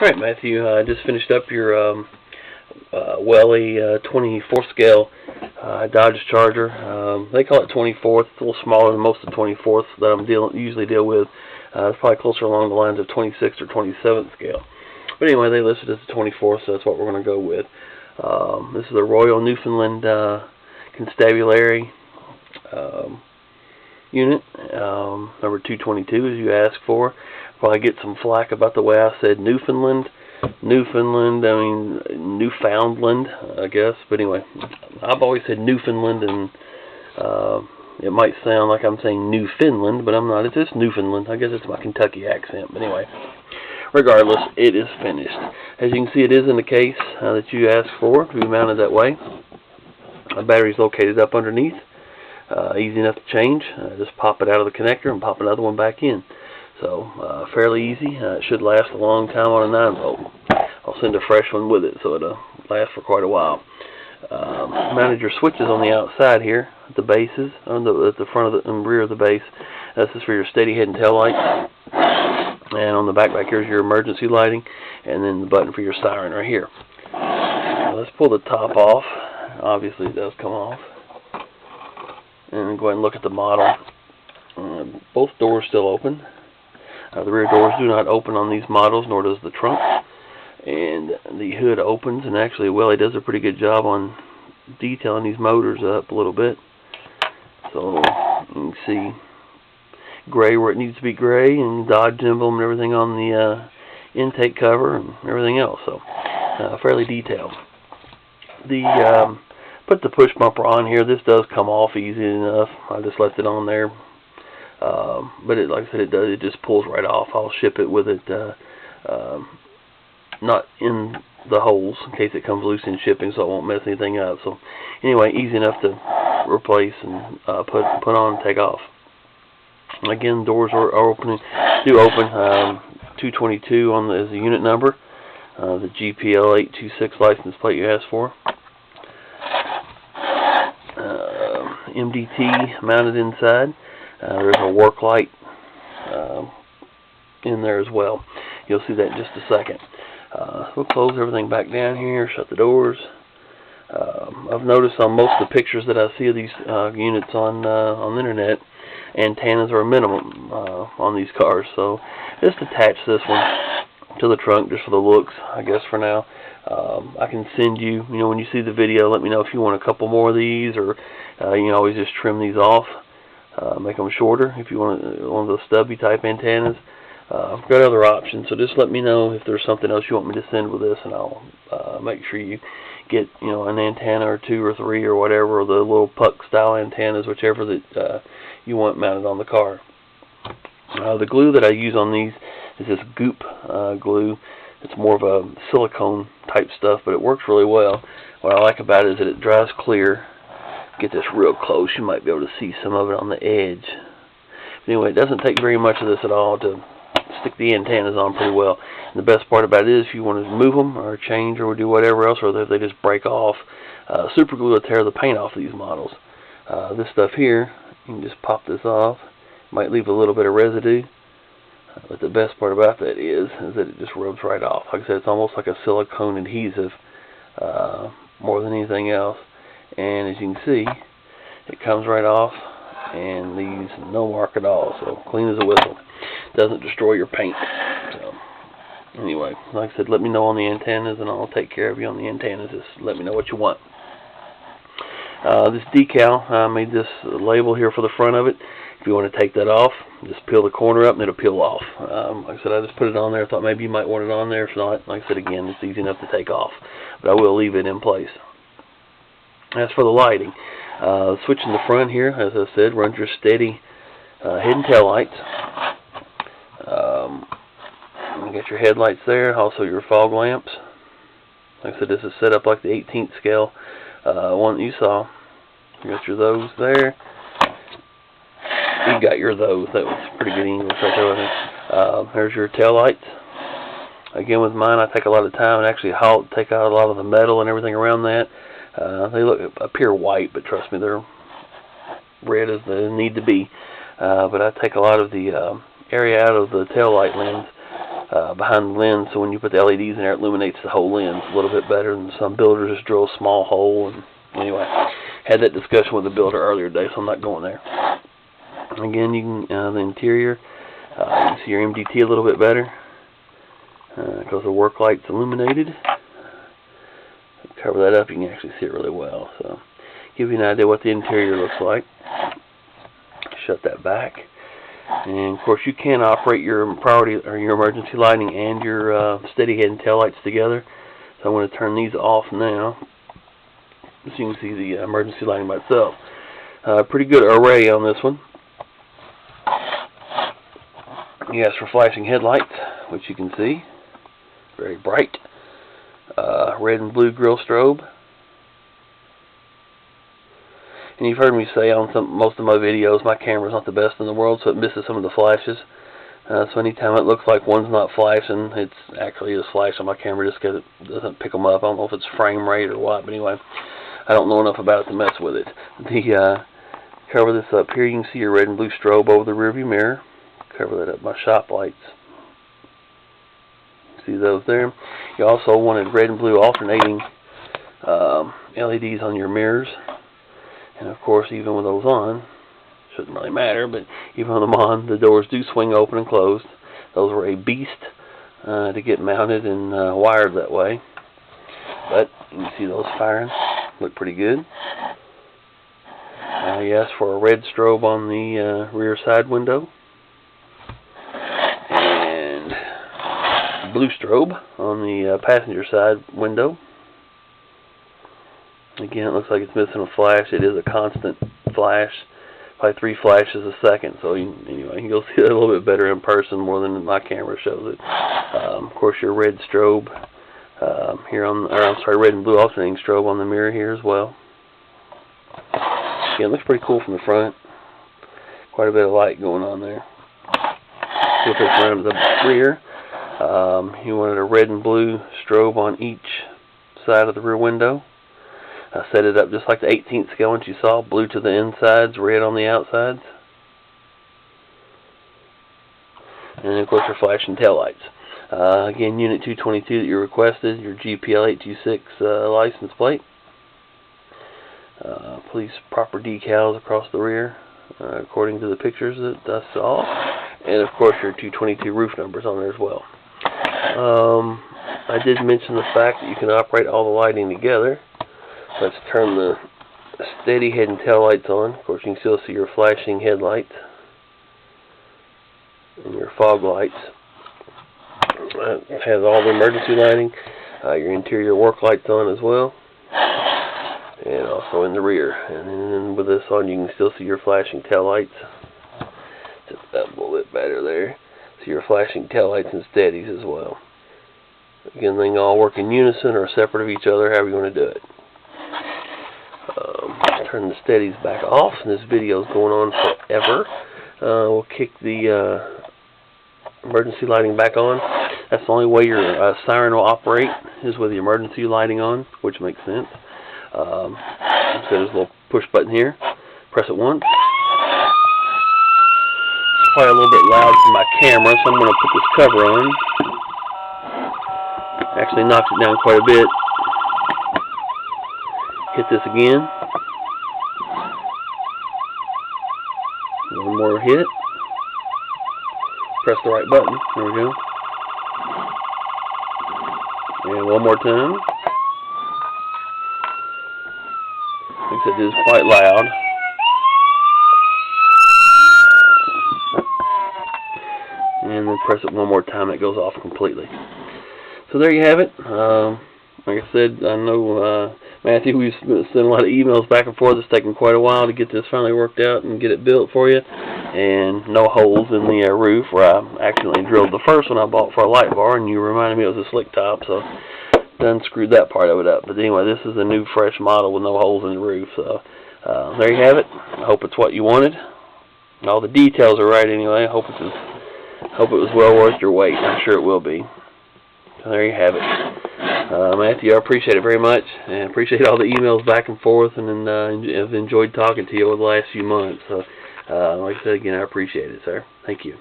Alright, Matthew, I just finished up your Welly 24th scale Dodge Charger. They call it 24th. It's a little smaller than most of the 24ths that I'm usually deal with. It's probably closer along the lines of 26th or 27th scale. But anyway, they listed as the 24th, so that's what we're going to go with. This is the Royal Newfoundland Constabulary unit, number 222, as you asked for. Probably get some flack about the way I said Newfoundland. Newfoundland, I mean Newfoundland, I guess. But anyway, I've always said Newfoundland, and it might sound like I'm saying New Finland, but I'm not. It's just Newfoundland. I guess it's my Kentucky accent. But anyway, regardless, it is finished. As you can see, it is in the case that you asked for to be mounted that way. The battery is located up underneath. Easy enough to change. Just pop it out of the connector and pop another one back in. So, fairly easy. It should last a long time on a 9-volt. I'll send a fresh one with it, so it'll last for quite a while. Mounted your switches on the outside here, at the bases, at the front of the and rear of the base. This is for your steady head and tail light. And on the back here is your emergency lighting, and then the button for your siren right here. Let's pull the top off. Obviously, it does come off. And go ahead and look at the model. Both doors still open. The rear doors do not open on these models, nor does the trunk. And the hood opens, and actually Welly does a pretty good job on detailing these motors up a little bit. So you can see gray where it needs to be gray, and Dodge emblem and everything on the intake cover and everything else. So fairly detailed. Put the push bumper on here. This does come off easy enough. I just left it on there. But like I said, it just pulls right off. I'll ship it with it not in the holes in case it comes loose in shipping, so it won't mess anything up. So anyway, easy enough to replace and put on and take off. Again, doors are opening, do open. 222 is the unit number. The GPL 826 license plate you asked for. MDT mounted inside. There's a worklight in there as well. You'll see that in just a second. We'll close everything back down here, shut the doors. I've noticed on most of the pictures that I see of these units on the internet, antennas are a minimum on these cars. So just attach this one to the trunk just for the looks, I guess, for now. I can send you, when you see the video, let me know if you want a couple more of these, or you can always just trim these off, make them shorter if you want one of those stubby type antennas. I've got other options, so just let me know if there's something else you want me to send with this, and I'll make sure you get an antenna or 2 or 3 or whatever, or the little puck style antennas, whichever that you want mounted on the car. The glue that I use on these is this goop glue. It's more of a silicone type stuff, but it works really well. What I like about it is that it dries clear. Get this real close, you might be able to see some of it on the edge. But anyway, it doesn't take very much of this at all to stick the antennas on pretty well. And the best part about it is if you want to move them or change or do whatever else, or if they just break off, super glue will tear the paint off these models. This stuff here, you can just pop this off. Might leave a little bit of residue. But the best part about that is that it just rubs right off. Like I said, it's almost like a silicone adhesive more than anything else. And as you can see, it comes right off and leaves no mark at all. So clean as a whistle. Doesn't destroy your paint. So anyway, like I said, let me know on the antennas, and I'll take care of you on the antennas. Just let me know what you want. This decal, I made this label here for the front of it. If you want to take that off, just peel the corner up and it'll peel off. Like I said, I just put it on there. I thought maybe you might want it on there. If not, like I said again, it's easy enough to take off. But I will leave it in place. As for the lighting, switch in the front here, as I said, runs your steady head and tail lights. You got your headlights there, also your fog lamps. Like I said, this is set up like the 18th scale one that you saw. You got your those there. You got your those. That was pretty good English right there, I think. There's your tail lights. Again, with mine, I take a lot of time and actually take out a lot of the metal and everything around that. They appear white, but trust me, they're red as they need to be. But I take a lot of the area out of the tail light lens behind the lens, so when you put the LEDs in there, it illuminates the whole lens a little bit better than some builders just drill a small hole. And anyway, had that discussion with the builder earlier today, so I'm not going there. Again, you can the interior, you can see your MDT a little bit better because the work light's illuminated. Cover that up, you can actually see it really well. So, give you an idea what the interior looks like. Shut that back. And of course you can operate your priority or your emergency lighting and your steady head and tail lights together. So I'm going to turn these off now, so you can see the emergency lighting by itself. Pretty good array on this one. Yes, for flashing headlights, which you can see, very bright. Red and blue grille strobe. And you've heard me say on most of my videos, my camera's not the best in the world, so it misses some of the flashes. So anytime it looks like one's not flashing, it's actually is flashing on my camera just because it doesn't pick them up. I don't know if it's frame rate or what, but anyway, I don't know enough about it to mess with it. Cover this up here. You can see your red and blue strobe over the rearview mirror. Cover that up by shop lights. See those there. You also wanted red and blue alternating LEDs on your mirrors. And of course, even with those on, shouldn't really matter, but even with them on, the doors do swing open and closed. Those were a beast to get mounted and wired that way. But you can see those firing. Look pretty good. Yes, for a red strobe on the rear side window. And blue strobe on the passenger side window. Again, it looks like it's missing a flash. It is a constant flash, probably 3 flashes a second. So anyway, you'll see it a little bit better in person more than my camera shows it. Of course, your red strobe here on, or I'm sorry, red and blue alternating strobe on the mirror here as well. Again, it looks pretty cool from the front. Quite a bit of light going on there. Flip this around to the rear. You wanted a red and blue strobe on each side of the rear window. I set it up just like the 18th scale ones you saw, blue to the insides, red on the outsides. And of course your flashing tail lights. Again, Unit 222 that you requested, your GPL 826 license plate. Police proper decals across the rear, according to the pictures that I saw. And of course your 222 roof numbers on there as well. I did mention the fact that you can operate all the lighting together. Let's turn the steady head and tail lights on. Of course, you can still see your flashing headlights and your fog lights. It has all the emergency lighting, your interior work lights on as well, and also in the rear. And then with this on, you can still see your flashing tail lights. Just that a little bit better there. See your flashing tail lights and steadies as well. Again, they can all work in unison or separate of each other, however you want to do it. Turn the steadies back off, and this video is going on forever. We'll kick the emergency lighting back on. That's the only way your siren will operate, is with the emergency lighting on, which makes sense. So there's a little push button here. Press it once. It's probably a little bit loud for my camera, so I'm going to put this cover on. Actually knocks it down quite a bit. Hit this again. One more hit. Press the right button. There we go. And one more time. Like I said, it is quite loud. And then press it one more time, it goes off completely. So there you have it. Like I said, I know Matthew, we've sent a lot of emails back and forth. It's taken quite a while to get this finally worked out and get it built for you. And no holes in the roof, where I accidentally drilled the first one I bought for a light bar, and you reminded me it was a slick top, so done screwed that part of it up. But anyway, this is a new, fresh model with no holes in the roof. So there you have it. I hope it's what you wanted. All the details are right anyway. I hope it was well worth your wait. I'm sure it will be. So there you have it. Matthew, I appreciate it very much, and appreciate all the emails back and forth, and I've enjoyed talking to you over the last few months. So, like I said again, I appreciate it, sir. Thank you.